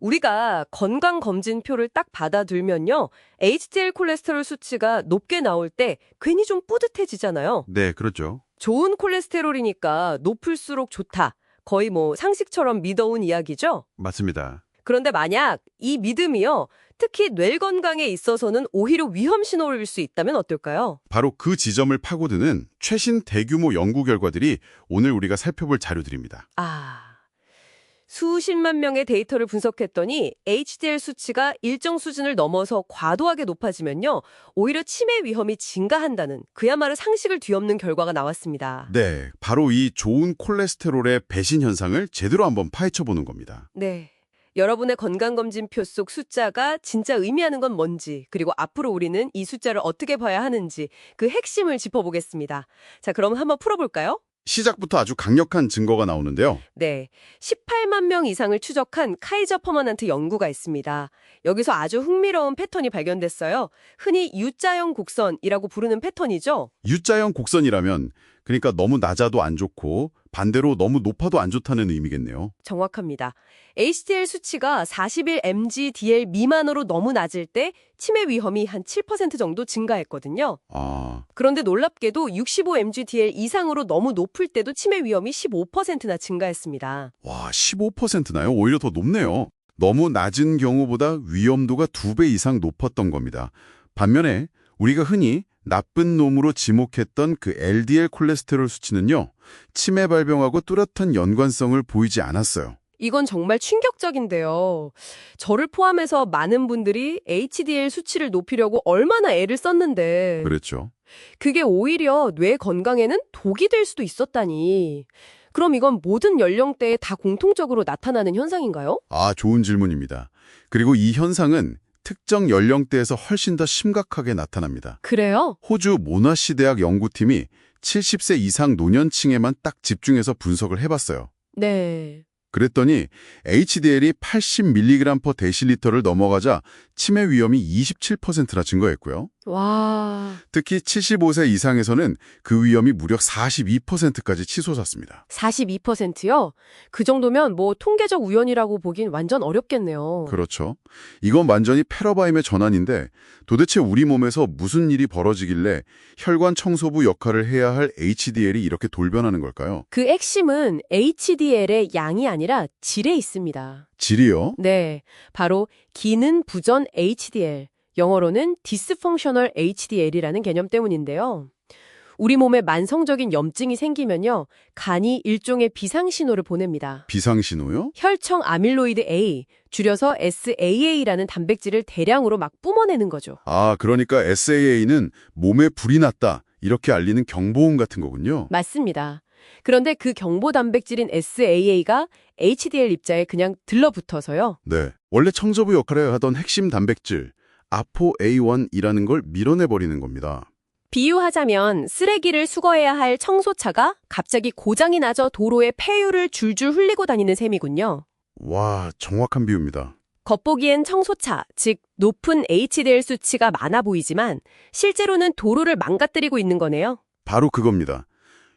우리가 건강검진표를 딱 받아들면요. HDL 콜레스테롤 수치가 높게 나올 때 괜히 좀 뿌듯해지잖아요. 네, 그렇죠. 좋은 콜레스테롤이니까 높을수록 좋다. 거의 뭐 상식처럼 믿어온 이야기죠? 맞습니다. 그런데 만약 이 믿음이요. 특히 뇌 건강에 있어서는 오히려 위험 신호일 수 있다면 어떨까요? 바로 그 지점을 파고드는 최신 대규모 연구 결과들이 오늘 우리가 살펴볼 자료들입니다. 수십만 명의 데이터를 분석했더니 HDL 수치가 일정 수준을 넘어서 과도하게 높아지면요. 오히려 치매 위험이 증가한다는 그야말로 상식을 뒤엎는 결과가 나왔습니다. 네, 바로 이 좋은 콜레스테롤의 배신 현상을 제대로 한번 파헤쳐보는 겁니다. 네. 여러분의 건강검진표 속 숫자가 진짜 의미하는 건 뭔지, 그리고 앞으로 우리는 이 숫자를 어떻게 봐야 하는지 그 핵심을 짚어보겠습니다. 자, 그럼 한번 풀어볼까요? 시작부터 아주 강력한 증거가 나오는데요. 네, 18만 명 이상을 추적한 카이저 퍼머넌트 연구가 있습니다. 여기서 아주 흥미로운 패턴이 발견됐어요. 흔히 U자형 곡선이라고 부르는 패턴이죠. U자형 곡선이라면 그러니까 너무 낮아도 안 좋고 반대로 너무 높아도 안 좋다는 의미겠네요. 정확합니다. HDL 수치가 41mg/dl 미만으로 너무 낮을 때 치매 위험이 한 7% 정도 증가했거든요. 그런데 놀랍게도 65mg/dl 이상으로 너무 높을 때도 치매 위험이 15%나 증가했습니다. 와, 15%나요? 오히려 더 높네요. 너무 낮은 경우보다 위험도가 2배 이상 높았던 겁니다. 반면에 우리가 흔히 나쁜 놈으로 지목했던 그 LDL 콜레스테롤 수치는요, 치매 발병하고 뚜렷한 연관성을 보이지 않았어요. 이건 정말 충격적인데요. 저를 포함해서 많은 분들이 HDL 수치를 높이려고 얼마나 애를 썼는데 그랬죠. 그게 오히려 뇌 건강에는 독이 될 수도 있었다니. 그럼 이건 모든 연령대에 다 공통적으로 나타나는 현상인가요? 좋은 질문입니다. 그리고 이 현상은 특정 연령대에서 훨씬 더 심각하게 나타납니다. 그래요? 호주 모나시 대학 연구팀이 70세 이상 노년층에만 딱 집중해서 분석을 해봤어요. 네. 그랬더니 HDL이 80mg/dl를 넘어가자 치매 위험이 27%나 증가했고요. 와. 특히 75세 이상에서는 그 위험이 무려 42%까지 치솟았습니다. 42%요? 그 정도면 뭐 통계적 우연이라고 보긴 완전 어렵겠네요. 그렇죠. 이건 완전히 패러다임의 전환인데 도대체 우리 몸에서 무슨 일이 벌어지길래 혈관 청소부 역할을 해야 할 HDL이 이렇게 돌변하는 걸까요? 그 핵심은 HDL의 양이 아니라 질에 있습니다. 질이요? 네, 바로 기능 부전 HDL, 영어로는 Dysfunctional HDL이라는 개념 때문인데요. 우리 몸에 만성적인 염증이 생기면요, 간이 일종의 비상신호를 보냅니다. 비상신호요? 혈청 아밀로이드 A, 줄여서 SAA라는 단백질을 대량으로 막 뿜어내는 거죠. 그러니까 SAA는 몸에 불이 났다 이렇게 알리는 경보음 같은 거군요. 맞습니다. 그런데 그 경보 단백질인 SAA가 HDL 입자에 그냥 들러붙어서요. 네, 원래 청소부 역할을 하던 핵심 단백질 ApoA1이라는 걸 밀어내버리는 겁니다. 비유하자면 쓰레기를 수거해야 할 청소차가 갑자기 고장이 나져 도로에 폐유를 줄줄 흘리고 다니는 셈이군요. 와, 정확한 비유입니다. 겉보기엔 청소차, 즉 높은 HDL 수치가 많아 보이지만 실제로는 도로를 망가뜨리고 있는 거네요. 바로 그겁니다.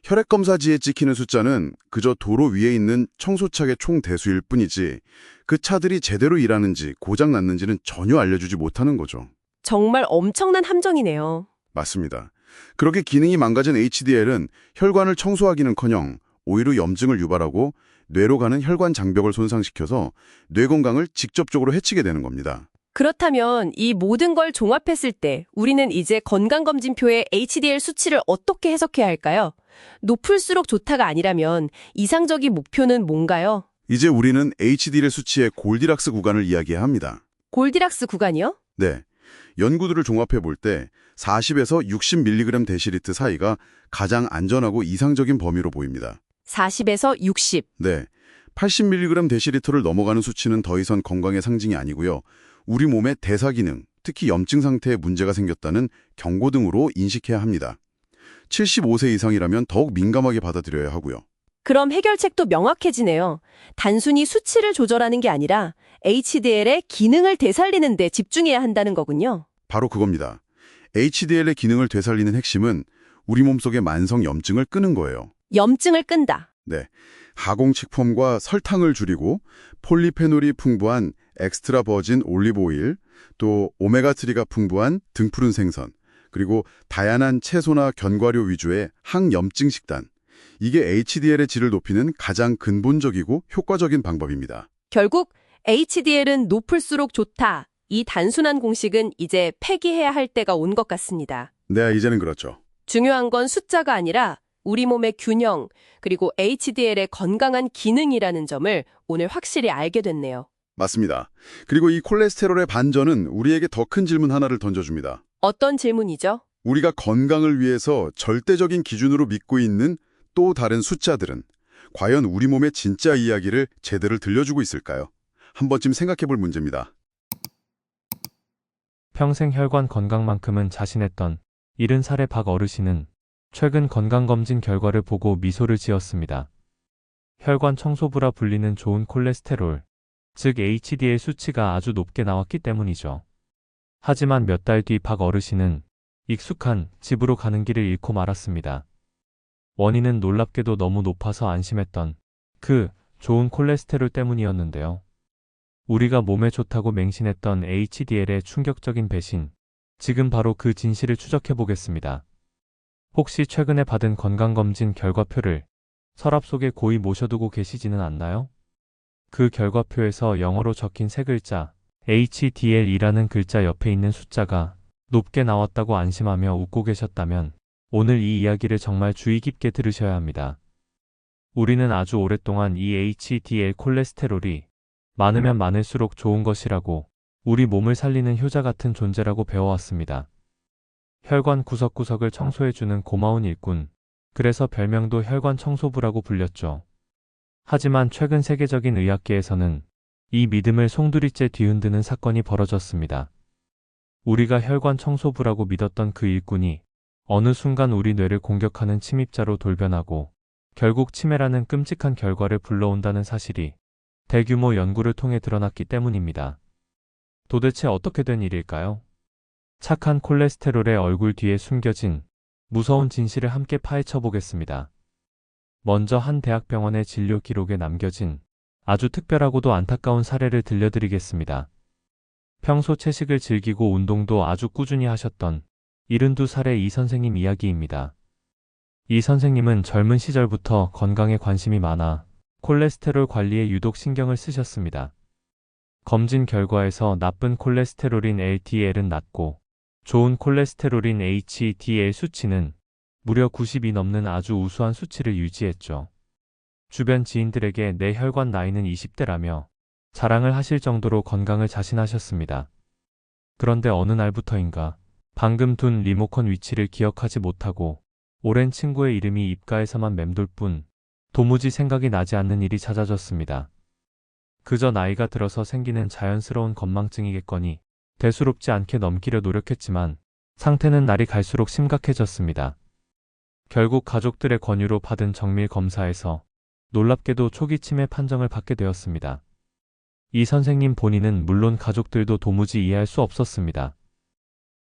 혈액검사지에 찍히는 숫자는 그저 도로 위에 있는 청소차의 총 대수일 뿐이지 그 차들이 제대로 일하는지 고장 났는지는 전혀 알려주지 못하는 거죠. 정말 엄청난 함정이네요. 맞습니다. 그렇게 기능이 망가진 HDL은 혈관을 청소하기는커녕 오히려 염증을 유발하고 뇌로 가는 혈관 장벽을 손상시켜서 뇌 건강을 직접적으로 해치게 되는 겁니다. 그렇다면 이 모든 걸 종합했을 때 우리는 이제 건강검진표의 HDL 수치를 어떻게 해석해야 할까요? 높을수록 좋다가 아니라면 이상적인 목표는 뭔가요? 이제 우리는 HDL 수치의 골디락스 구간을 이야기해야 합니다. 골디락스 구간이요? 네. 연구들을 종합해 볼 때 40에서 60mg/dl 사이가 가장 안전하고 이상적인 범위로 보입니다. 40에서 60. 네. 80mg/dl를 넘어가는 수치는 더 이상 건강의 상징이 아니고요. 우리 몸의 대사 기능, 특히 염증 상태에 문제가 생겼다는 경고등으로 인식해야 합니다. 75세 이상이라면 더욱 민감하게 받아들여야 하고요. 그럼 해결책도 명확해지네요. 단순히 수치를 조절하는 게 아니라 HDL의 기능을 되살리는 데 집중해야 한다는 거군요. 바로 그겁니다. HDL의 기능을 되살리는 핵심은 우리 몸속의 만성 염증을 끄는 거예요. 염증을 끈다. 네. 하공식품과 설탕을 줄이고 폴리페놀이 풍부한 엑스트라 버진 올리브 오일, 또 오메가3가 풍부한 등푸른 생선, 그리고 다양한 채소나 견과류 위주의 항염증 식단. 이게 HDL의 질을 높이는 가장 근본적이고 효과적인 방법입니다. 결국 HDL은 높을수록 좋다. 이 단순한 공식은 이제 폐기해야 할 때가 온 것 같습니다. 네, 이제는 그렇죠. 중요한 건 숫자가 아니라 우리 몸의 균형, 그리고 HDL의 건강한 기능이라는 점을 오늘 확실히 알게 됐네요. 맞습니다. 그리고 이 콜레스테롤의 반전은 우리에게 더 큰 질문 하나를 던져줍니다. 어떤 질문이죠? 우리가 건강을 위해서 절대적인 기준으로 믿고 있는 또 다른 숫자들은 과연 우리 몸의 진짜 이야기를 제대로 들려주고 있을까요? 한 번쯤 생각해 볼 문제입니다. 평생 혈관 건강만큼은 자신했던 70살의 박 어르신은 최근 건강검진 결과를 보고 미소를 지었습니다. 혈관 청소부라 불리는 좋은 콜레스테롤, 즉 HDL 수치가 아주 높게 나왔기 때문이죠. 하지만 몇 달 뒤 박 어르신은 익숙한 집으로 가는 길을 잃고 말았습니다. 원인은 놀랍게도 너무 높아서 안심했던 그 좋은 콜레스테롤 때문이었는데요. 우리가 몸에 좋다고 맹신했던 HDL의 충격적인 배신, 지금 바로 그 진실을 추적해 보겠습니다. 혹시 최근에 받은 건강검진 결과표를 서랍 속에 고이 모셔두고 계시지는 않나요? 그 결과표에서 영어로 적힌 세 글자 HDL이라는 글자 옆에 있는 숫자가 높게 나왔다고 안심하며 웃고 계셨다면 오늘 이 이야기를 정말 주의 깊게 들으셔야 합니다. 우리는 아주 오랫동안 이 HDL 콜레스테롤이 많으면 많을수록 좋은 것이라고, 우리 몸을 살리는 효자 같은 존재라고 배워왔습니다. 혈관 구석구석을 청소해주는 고마운 일꾼, 그래서 별명도 혈관 청소부라고 불렸죠. 하지만 최근 세계적인 의학계에서는 이 믿음을 송두리째 뒤흔드는 사건이 벌어졌습니다. 우리가 혈관 청소부라고 믿었던 그 일꾼이 어느 순간 우리 뇌를 공격하는 침입자로 돌변하고 결국 치매라는 끔찍한 결과를 불러온다는 사실이 대규모 연구를 통해 드러났기 때문입니다. 도대체 어떻게 된 일일까요? 착한 콜레스테롤의 얼굴 뒤에 숨겨진 무서운 진실을 함께 파헤쳐 보겠습니다. 먼저 한 대학병원의 진료 기록에 남겨진 아주 특별하고도 안타까운 사례를 들려드리겠습니다. 평소 채식을 즐기고 운동도 아주 꾸준히 하셨던 72살의 이 선생님 이야기입니다. 이 선생님은 젊은 시절부터 건강에 관심이 많아 콜레스테롤 관리에 유독 신경을 쓰셨습니다. 검진 결과에서 나쁜 콜레스테롤인 LDL은 낮고 좋은 콜레스테롤인 HDL 수치는 무려 90이 넘는 아주 우수한 수치를 유지했죠. 주변 지인들에게 내 혈관 나이는 20대라며 자랑을 하실 정도로 건강을 자신하셨습니다. 그런데 어느 날부터인가 방금 둔 리모컨 위치를 기억하지 못하고 오랜 친구의 이름이 입가에서만 맴돌 뿐 도무지 생각이 나지 않는 일이 잦아졌습니다. 그저 나이가 들어서 생기는 자연스러운 건망증이겠거니 대수롭지 않게 넘기려 노력했지만 상태는 날이 갈수록 심각해졌습니다. 결국 가족들의 권유로 받은 정밀 검사에서 놀랍게도 초기 치매 판정을 받게 되었습니다. 이 선생님 본인은 물론 가족들도 도무지 이해할 수 없었습니다.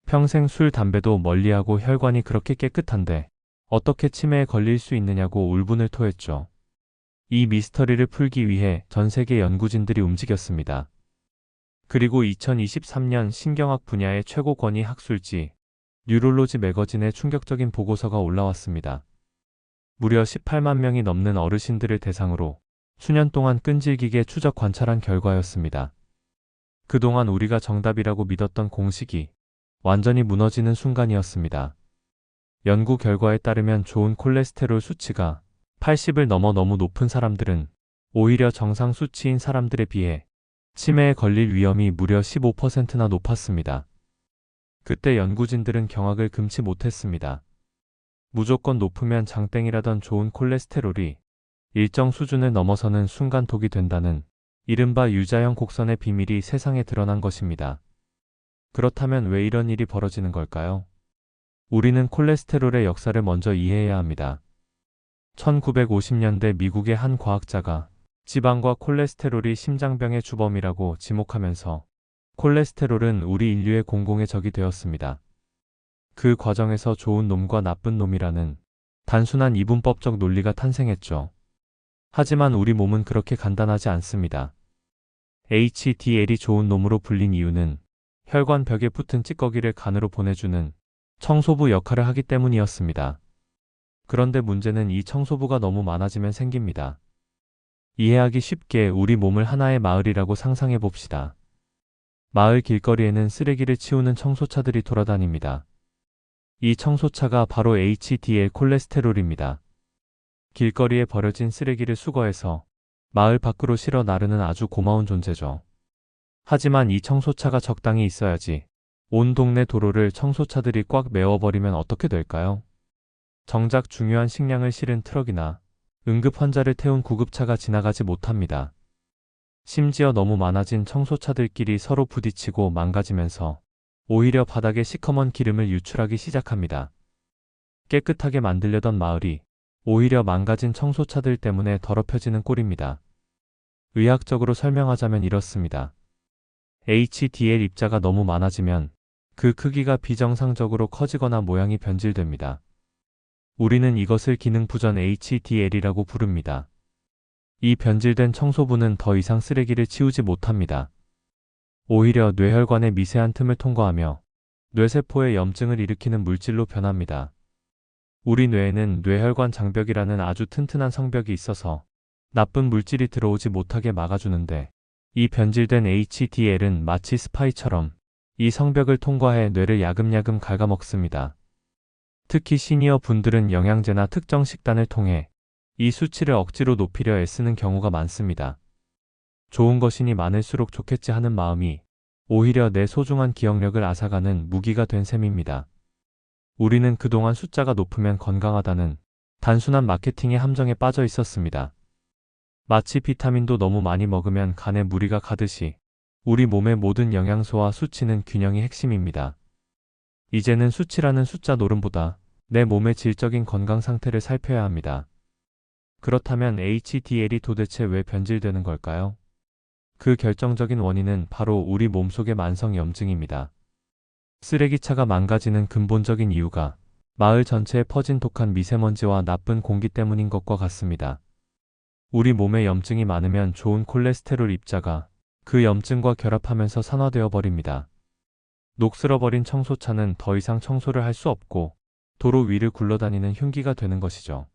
평생 술, 담배도 멀리하고 혈관이 그렇게 깨끗한데 어떻게 치매에 걸릴 수 있느냐고 울분을 토했죠. 이 미스터리를 풀기 위해 전 세계 연구진들이 움직였습니다. 그리고 2023년 신경학 분야의 최고 권위 학술지 뉴롤로지 매거진에 충격적인 보고서가 올라왔습니다. 무려 18만 명이 넘는 어르신들을 대상으로 수년 동안 끈질기게 추적 관찰한 결과였습니다. 그동안 우리가 정답이라고 믿었던 공식이 완전히 무너지는 순간이었습니다. 연구 결과에 따르면 좋은 콜레스테롤 수치가 80을 넘어 너무 높은 사람들은 오히려 정상 수치인 사람들에 비해 치매에 걸릴 위험이 무려 15%나 높았습니다. 그때 연구진들은 경악을 금치 못했습니다. 무조건 높으면 장땡이라던 좋은 콜레스테롤이 일정 수준을 넘어서는 순간 독이 된다는 이른바 유자형 곡선의 비밀이 세상에 드러난 것입니다. 그렇다면 왜 이런 일이 벌어지는 걸까요? 우리는 콜레스테롤의 역사를 먼저 이해해야 합니다. 1950년대 미국의 한 과학자가 지방과 콜레스테롤이 심장병의 주범이라고 지목하면서 콜레스테롤은 우리 인류의 공공의 적이 되었습니다. 그 과정에서 좋은 놈과 나쁜 놈이라는 단순한 이분법적 논리가 탄생했죠. 하지만 우리 몸은 그렇게 간단하지 않습니다. HDL이 좋은 놈으로 불린 이유는 혈관 벽에 붙은 찌꺼기를 간으로 보내주는 청소부 역할을 하기 때문이었습니다. 그런데 문제는 이 청소부가 너무 많아지면 생깁니다. 이해하기 쉽게 우리 몸을 하나의 마을이라고 상상해 봅시다. 마을 길거리에는 쓰레기를 치우는 청소차들이 돌아다닙니다. 이 청소차가 바로 HDL 콜레스테롤입니다. 길거리에 버려진 쓰레기를 수거해서 마을 밖으로 실어 나르는 아주 고마운 존재죠. 하지만 이 청소차가 적당히 있어야지 온 동네 도로를 청소차들이 꽉 메워버리면 어떻게 될까요? 정작 중요한 식량을 실은 트럭이나 응급 환자를 태운 구급차가 지나가지 못합니다. 심지어 너무 많아진 청소차들끼리 서로 부딪히고 망가지면서 오히려 바닥에 시커먼 기름을 유출하기 시작합니다. 깨끗하게 만들려던 마을이 오히려 망가진 청소차들 때문에 더럽혀지는 꼴입니다. 의학적으로 설명하자면 이렇습니다. HDL 입자가 너무 많아지면 그 크기가 비정상적으로 커지거나 모양이 변질됩니다. 우리는 이것을 기능 부전 HDL이라고 부릅니다. 이 변질된 청소부는 더 이상 쓰레기를 치우지 못합니다. 오히려 뇌혈관의 미세한 틈을 통과하며 뇌세포에 염증을 일으키는 물질로 변합니다. 우리 뇌에는 뇌혈관 장벽이라는 아주 튼튼한 성벽이 있어서 나쁜 물질이 들어오지 못하게 막아주는데, 이 변질된 HDL은 마치 스파이처럼 이 성벽을 통과해 뇌를 야금야금 갉아먹습니다. 특히 시니어 분들은 영양제나 특정 식단을 통해 이 수치를 억지로 높이려 애쓰는 경우가 많습니다. 좋은 것이니 많을수록 좋겠지 하는 마음이 오히려 내 소중한 기억력을 앗아가는 무기가 된 셈입니다. 우리는 그동안 숫자가 높으면 건강하다는 단순한 마케팅의 함정에 빠져 있었습니다. 마치 비타민도 너무 많이 먹으면 간에 무리가 가듯이 우리 몸의 모든 영양소와 수치는 균형이 핵심입니다. 이제는 수치라는 숫자 노름보다 내 몸의 질적인 건강 상태를 살펴야 합니다. 그렇다면 HDL이 도대체 왜 변질되는 걸까요? 그 결정적인 원인은 바로 우리 몸속의 만성 염증입니다. 쓰레기차가 망가지는 근본적인 이유가 마을 전체에 퍼진 독한 미세먼지와 나쁜 공기 때문인 것과 같습니다. 우리 몸에 염증이 많으면 좋은 콜레스테롤 입자가 그 염증과 결합하면서 산화되어 버립니다. 녹슬어버린 청소차는 더 이상 청소를 할 수 없고 도로 위를 굴러다니는 흉기가 되는 것이죠.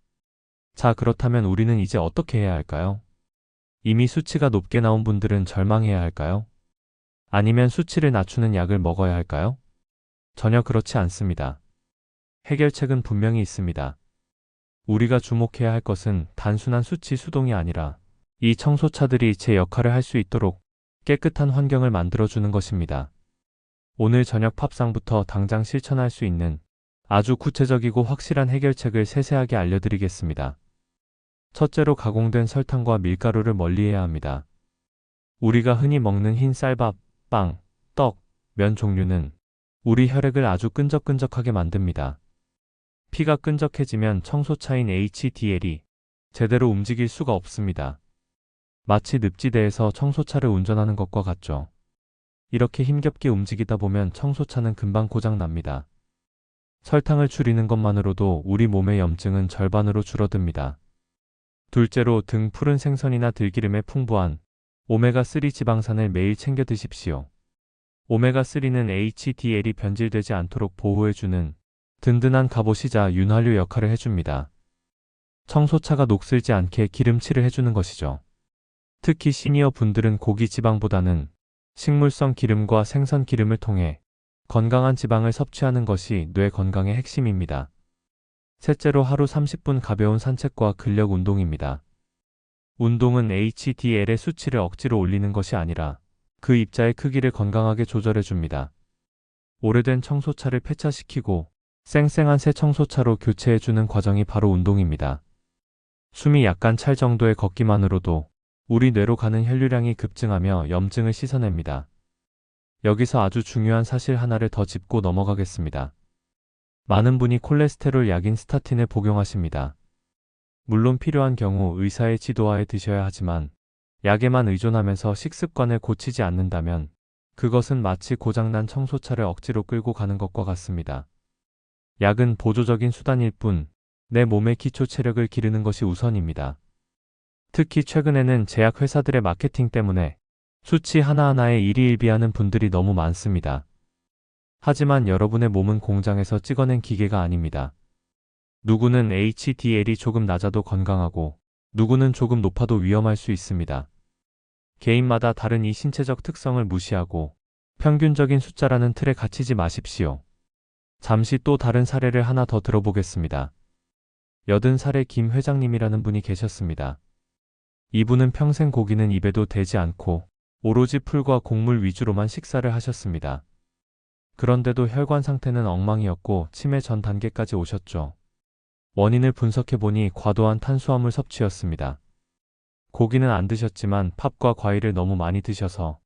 자, 그렇다면 우리는 이제 어떻게 해야 할까요? 이미 수치가 높게 나온 분들은 절망해야 할까요? 아니면 수치를 낮추는 약을 먹어야 할까요? 전혀 그렇지 않습니다. 해결책은 분명히 있습니다. 우리가 주목해야 할 것은 단순한 수치 수동이 아니라 이 청소차들이 제 역할을 할 수 있도록 깨끗한 환경을 만들어주는 것입니다. 오늘 저녁 팝상부터 당장 실천할 수 있는 아주 구체적이고 확실한 해결책을 세세하게 알려드리겠습니다. 첫째로, 가공된 설탕과 밀가루를 멀리해야 합니다. 우리가 흔히 먹는 흰 쌀밥, 빵, 떡, 면 종류는 우리 혈액을 아주 끈적끈적하게 만듭니다. 피가 끈적해지면 청소차인 HDL이 제대로 움직일 수가 없습니다. 마치 늪지대에서 청소차를 운전하는 것과 같죠. 이렇게 힘겹게 움직이다 보면 청소차는 금방 고장납니다. 설탕을 줄이는 것만으로도 우리 몸의 염증은 절반으로 줄어듭니다. 둘째로, 등 푸른 생선이나 들기름에 풍부한 오메가3 지방산을 매일 챙겨 드십시오. 오메가3는 HDL이 변질되지 않도록 보호해주는 든든한 갑옷이자 윤활유 역할을 해줍니다. 청소차가 녹슬지 않게 기름칠을 해주는 것이죠. 특히 시니어 분들은 고기 지방보다는 식물성 기름과 생선 기름을 통해 건강한 지방을 섭취하는 것이 뇌 건강의 핵심입니다. 셋째로, 하루 30분 가벼운 산책과 근력 운동입니다. 운동은 HDL의 수치를 억지로 올리는 것이 아니라 그 입자의 크기를 건강하게 조절해줍니다. 오래된 청소차를 폐차시키고 쌩쌩한 새 청소차로 교체해주는 과정이 바로 운동입니다. 숨이 약간 찰 정도의 걷기만으로도 우리 뇌로 가는 혈류량이 급증하며 염증을 씻어냅니다. 여기서 아주 중요한 사실 하나를 더 짚고 넘어가겠습니다. 많은 분이 콜레스테롤 약인 스타틴을 복용하십니다. 물론 필요한 경우 의사의 지도하에 드셔야 하지만 약에만 의존하면서 식습관을 고치지 않는다면 그것은 마치 고장난 청소차를 억지로 끌고 가는 것과 같습니다. 약은 보조적인 수단일 뿐 내 몸의 기초 체력을 기르는 것이 우선입니다. 특히 최근에는 제약회사들의 마케팅 때문에 수치 하나하나에 일희일비하는 분들이 너무 많습니다. 하지만 여러분의 몸은 공장에서 찍어낸 기계가 아닙니다. 누구는 HDL이 조금 낮아도 건강하고 누구는 조금 높아도 위험할 수 있습니다. 개인마다 다른 이 신체적 특성을 무시하고 평균적인 숫자라는 틀에 갇히지 마십시오. 잠시 또 다른 사례를 하나 더 들어보겠습니다. 80살의 김 회장님이라는 분이 계셨습니다. 이분은 평생 고기는 입에도 대지 않고 오로지 풀과 곡물 위주로만 식사를 하셨습니다. 그런데도 혈관 상태는 엉망이었고 치매 전 단계까지 오셨죠. 원인을 분석해보니 과도한 탄수화물 섭취였습니다. 고기는 안 드셨지만 팝과 과일을 너무 많이 드셔서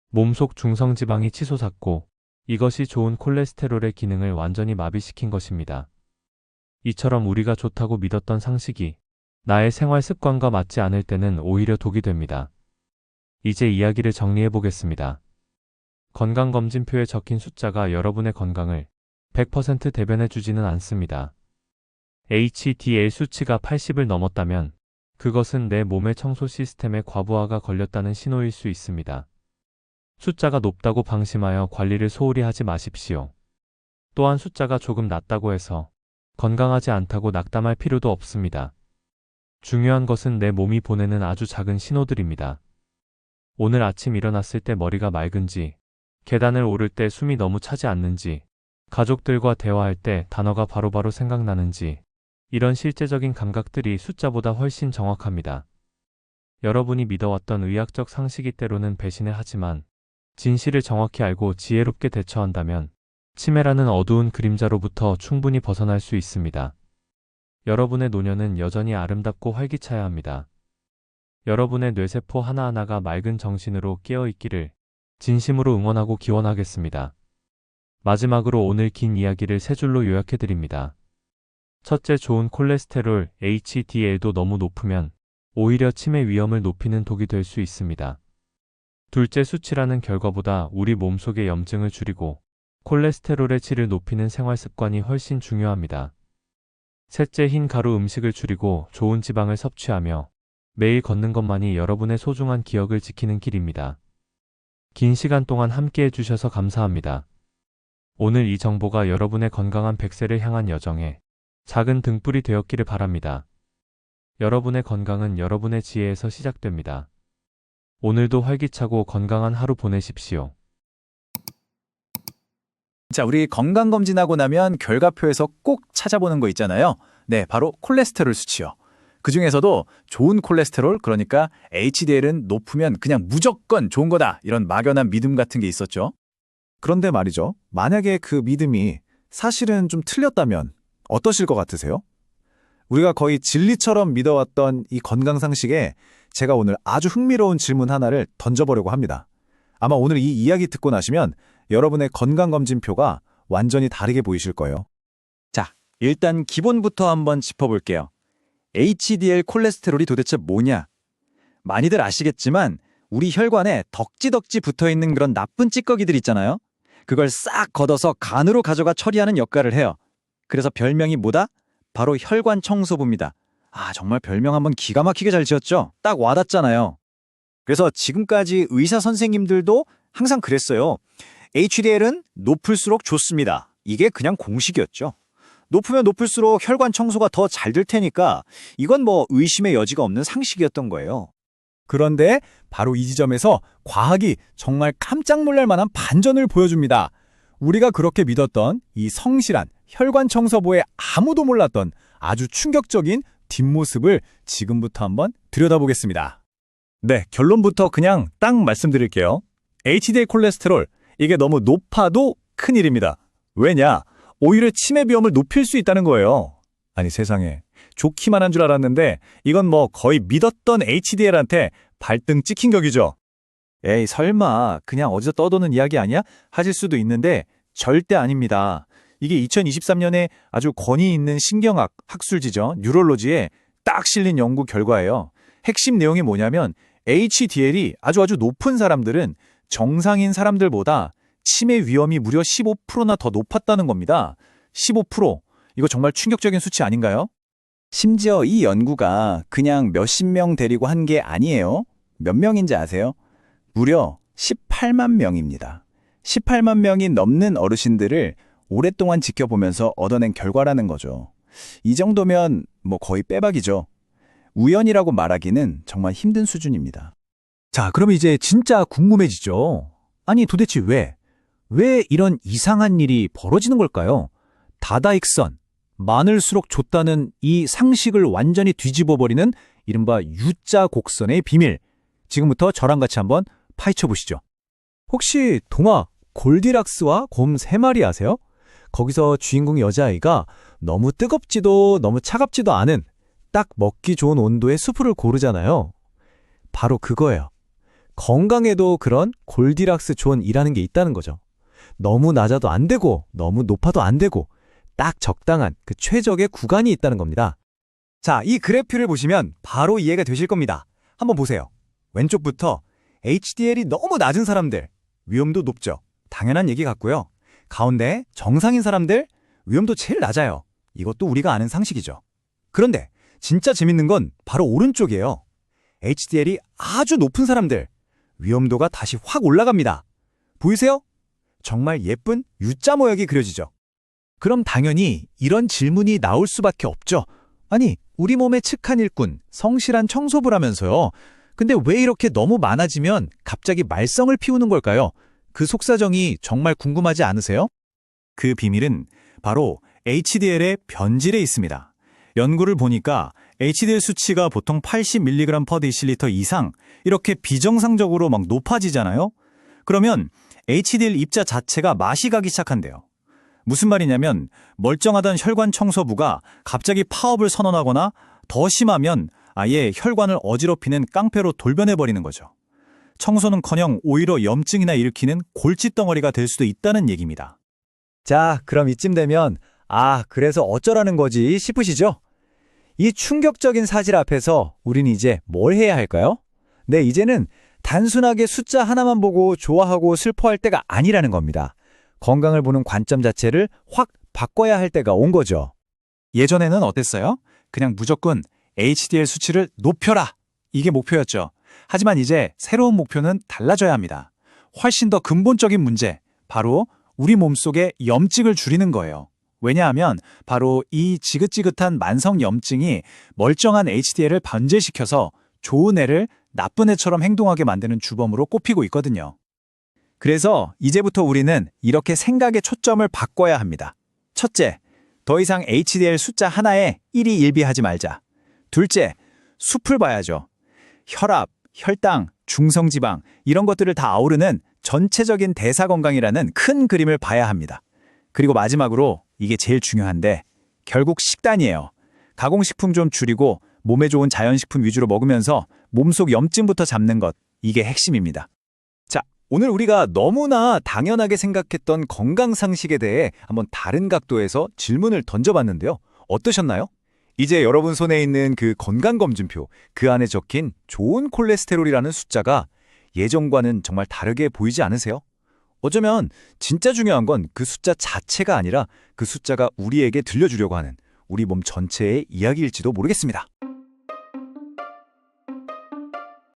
몸속 중성지방이 치솟았고 이것이 좋은 콜레스테롤의 기능을 완전히 마비시킨 것입니다. 이처럼 우리가 좋다고 믿었던 상식이 나의 생활 습관과 맞지 않을 때는 오히려 독이 됩니다. 이제 이야기를 정리해 보겠습니다. 건강검진표에 적힌 숫자가 여러분의 건강을 100% 대변해 주지는 않습니다. HDL 수치가 80을 넘었다면 그것은 내 몸의 청소 시스템의 과부하가 걸렸다는 신호일 수 있습니다. 숫자가 높다고 방심하여 관리를 소홀히 하지 마십시오. 또한 숫자가 조금 낮다고 해서 건강하지 않다고 낙담할 필요도 없습니다. 중요한 것은 내 몸이 보내는 아주 작은 신호들입니다. 오늘 아침 일어났을 때 머리가 맑은지, 계단을 오를 때 숨이 너무 차지 않는지, 가족들과 대화할 때 단어가 바로바로 생각나는지, 이런 실제적인 감각들이 숫자보다 훨씬 정확합니다. 여러분이 믿어왔던 의학적 상식이 때로는 배신을 하지만 진실을 정확히 알고 지혜롭게 대처한다면 치매라는 어두운 그림자로부터 충분히 벗어날 수 있습니다. 여러분의 노년은 여전히 아름답고 활기차야 합니다. 여러분의 뇌세포 하나하나가 맑은 정신으로 깨어있기를 진심으로 응원하고 기원하겠습니다. 마지막으로 오늘 긴 이야기를 세 줄로 요약해드립니다. 첫째, 좋은 콜레스테롤, HDL도 너무 높으면 오히려 치매 위험을 높이는 독이 될 수 있습니다. 둘째, 수치라는 결과보다 우리 몸속의 염증을 줄이고 콜레스테롤의 질을 높이는 생활 습관이 훨씬 중요합니다. 셋째, 흰 가루 음식을 줄이고 좋은 지방을 섭취하며 매일 걷는 것만이 여러분의 소중한 기억을 지키는 길입니다. 긴 시간 동안 함께 해주셔서 감사합니다. 오늘 이 정보가 여러분의 건강한 100세를 향한 여정에 작은 등불이 되었기를 바랍니다. 여러분의 건강은 여러분의 지혜에서 시작됩니다. 오늘도 활기차고 건강한 하루 보내십시오. 자, 우리 건강검진하고 나면 결과표에서 꼭 찾아보는 거 있잖아요. 네, 바로 콜레스테롤 수치요. 그중에서도 좋은 콜레스테롤, 그러니까 HDL은 높으면 그냥 무조건 좋은 거다, 이런 막연한 믿음 같은 게 있었죠. 그런데 말이죠. 만약에 그 믿음이 사실은 좀 틀렸다면 어떠실 것 같으세요? 우리가 거의 진리처럼 믿어왔던 이 건강 상식에 제가 오늘 아주 흥미로운 질문 하나를 던져보려고 합니다. 아마 오늘 이 이야기 듣고 나시면 여러분의 건강검진표가 완전히 다르게 보이실 거예요. 자, 일단 기본부터 한번 짚어볼게요. HDL 콜레스테롤이 도대체 뭐냐? 많이들 아시겠지만 우리 혈관에 덕지덕지 붙어있는 그런 나쁜 찌꺼기들 있잖아요. 그걸 싹 걷어서 간으로 가져가 처리하는 역할을 해요. 그래서 별명이 뭐다? 바로 혈관 청소부입니다. 아, 정말 별명 한번 기가 막히게 잘 지었죠? 딱 와닿잖아요. 그래서 지금까지 의사 선생님들도 항상 그랬어요. HDL은 높을수록 좋습니다. 이게 그냥 공식이었죠. 높으면 높을수록 혈관 청소가 더 잘 될 테니까 이건 뭐 의심의 여지가 없는 상식이었던 거예요. 그런데 바로 이 지점에서 과학이 정말 깜짝 놀랄 만한 반전을 보여줍니다. 우리가 그렇게 믿었던 이 성실한 혈관 청소부의 아무도 몰랐던 아주 충격적인 뒷모습을 지금부터 한번 들여다보겠습니다. 네, 결론부터 그냥 딱 말씀드릴게요. HDL 콜레스테롤, 이게 너무 높아도 큰일입니다. 왜냐? 오히려 치매 위험을 높일 수 있다는 거예요. 아니 세상에, 좋기만 한 줄 알았는데 이건 뭐 거의 믿었던 HDL한테 발등 찍힌 격이죠. 에이 설마 그냥 어디서 떠도는 이야기 아니야? 하실 수도 있는데 절대 아닙니다. 이게 2023년에 아주 권위 있는 신경학 학술지죠. 뉴럴로지에 딱 실린 연구 결과예요. 핵심 내용이 뭐냐면 HDL이 아주 높은 사람들은 정상인 사람들보다 치매 위험이 무려 15%나 더 높았다는 겁니다. 15%. 이거 정말 충격적인 수치 아닌가요? 심지어 이 연구가 그냥 몇십 명 데리고 한 게 아니에요. 몇 명인지 아세요? 무려 18만 명입니다. 18만 명이 넘는 어르신들을 오랫동안 지켜보면서 얻어낸 결과라는 거죠. 이 정도면 뭐 거의 빼박이죠. 우연이라고 말하기는 정말 힘든 수준입니다. 자, 그럼 이제 진짜 궁금해지죠. 아니 도대체 왜 이런 이상한 일이 벌어지는 걸까요? 다다익선, 많을수록 좋다는 이 상식을 완전히 뒤집어버리는 이른바 U자 곡선의 비밀. 지금부터 저랑 같이 한번 파헤쳐 보시죠. 혹시 동화 골디락스와 곰 3마리 아세요? 거기서 주인공 여자아이가 너무 뜨겁지도 너무 차갑지도 않은 딱 먹기 좋은 온도의 수프를 고르잖아요. 바로 그거예요. 건강에도 그런 골디락스 존이라는 게 있다는 거죠. 너무 낮아도 안 되고 너무 높아도 안 되고 딱 적당한 그 최적의 구간이 있다는 겁니다. 자, 이 그래프를 보시면 바로 이해가 되실 겁니다. 한번 보세요. 왼쪽부터 HDL이 너무 낮은 사람들, 위험도 높죠. 당연한 얘기 같고요. 가운데 정상인 사람들, 위험도 제일 낮아요. 이것도 우리가 아는 상식이죠. 그런데 진짜 재밌는 건 바로 오른쪽이에요. HDL이 아주 높은 사람들, 위험도가 다시 확 올라갑니다. 보이세요? 정말 예쁜 U자 모양이 그려지죠. 그럼 당연히 이런 질문이 나올 수밖에 없죠. 아니, 우리 몸의 측한 일꾼, 성실한 청소부라면서요. 근데 왜 이렇게 너무 많아지면 갑자기 말썽을 피우는 걸까요? 그 속사정이 정말 궁금하지 않으세요? 그 비밀은 바로 HDL의 변질에 있습니다. 연구를 보니까 HDL 수치가 보통 80mg/dL 이상 이렇게 비정상적으로 막 높아지잖아요. 그러면 HDL 입자 자체가 맛이 가기 시작한대요. 무슨 말이냐면 멀쩡하던 혈관 청소부가 갑자기 파업을 선언하거나 더 심하면 아예 혈관을 어지럽히는 깡패로 돌변해버리는 거죠. 청소는커녕 오히려 염증이나 일으키는 골칫덩어리가 될 수도 있다는 얘기입니다. 자, 그럼 이쯤 되면 그래서 어쩌라는 거지 싶으시죠? 이 충격적인 사실 앞에서 우린 이제 뭘 해야 할까요? 네, 이제는 단순하게 숫자 하나만 보고 좋아하고 슬퍼할 때가 아니라는 겁니다. 건강을 보는 관점 자체를 확 바꿔야 할 때가 온 거죠. 예전에는 어땠어요? 그냥 무조건 HDL 수치를 높여라! 이게 목표였죠. 하지만 이제 새로운 목표는 달라져야 합니다. 훨씬 더 근본적인 문제, 바로 우리 몸속의 염증을 줄이는 거예요. 왜냐하면 바로 이 지긋지긋한 만성 염증이 멀쩡한 HDL을 변제시켜서 좋은 애를 나쁜 애처럼 행동하게 만드는 주범으로 꼽히고 있거든요. 그래서 이제부터 우리는 이렇게 생각의 초점을 바꿔야 합니다. 첫째, 더 이상 HDL 숫자 하나에 일희일비하지 말자. 둘째, 숲을 봐야죠. 혈압, 혈당, 중성지방 이런 것들을 다 아우르는 전체적인 대사 건강이라는 큰 그림을 봐야 합니다. 그리고 마지막으로 이게 제일 중요한데 결국 식단이에요. 가공식품 좀 줄이고 몸에 좋은 자연식품 위주로 먹으면서 몸속 염증부터 잡는 것, 이게 핵심입니다. 자, 오늘 우리가 너무나 당연하게 생각했던 건강 상식에 대해 한번 다른 각도에서 질문을 던져봤는데요. 어떠셨나요? 이제 여러분 손에 있는 그 건강검진표, 그 안에 적힌 좋은 콜레스테롤이라는 숫자가 예전과는 정말 다르게 보이지 않으세요? 어쩌면 진짜 중요한 건 그 숫자 자체가 아니라 그 숫자가 우리에게 들려주려고 하는 우리 몸 전체의 이야기일지도 모르겠습니다.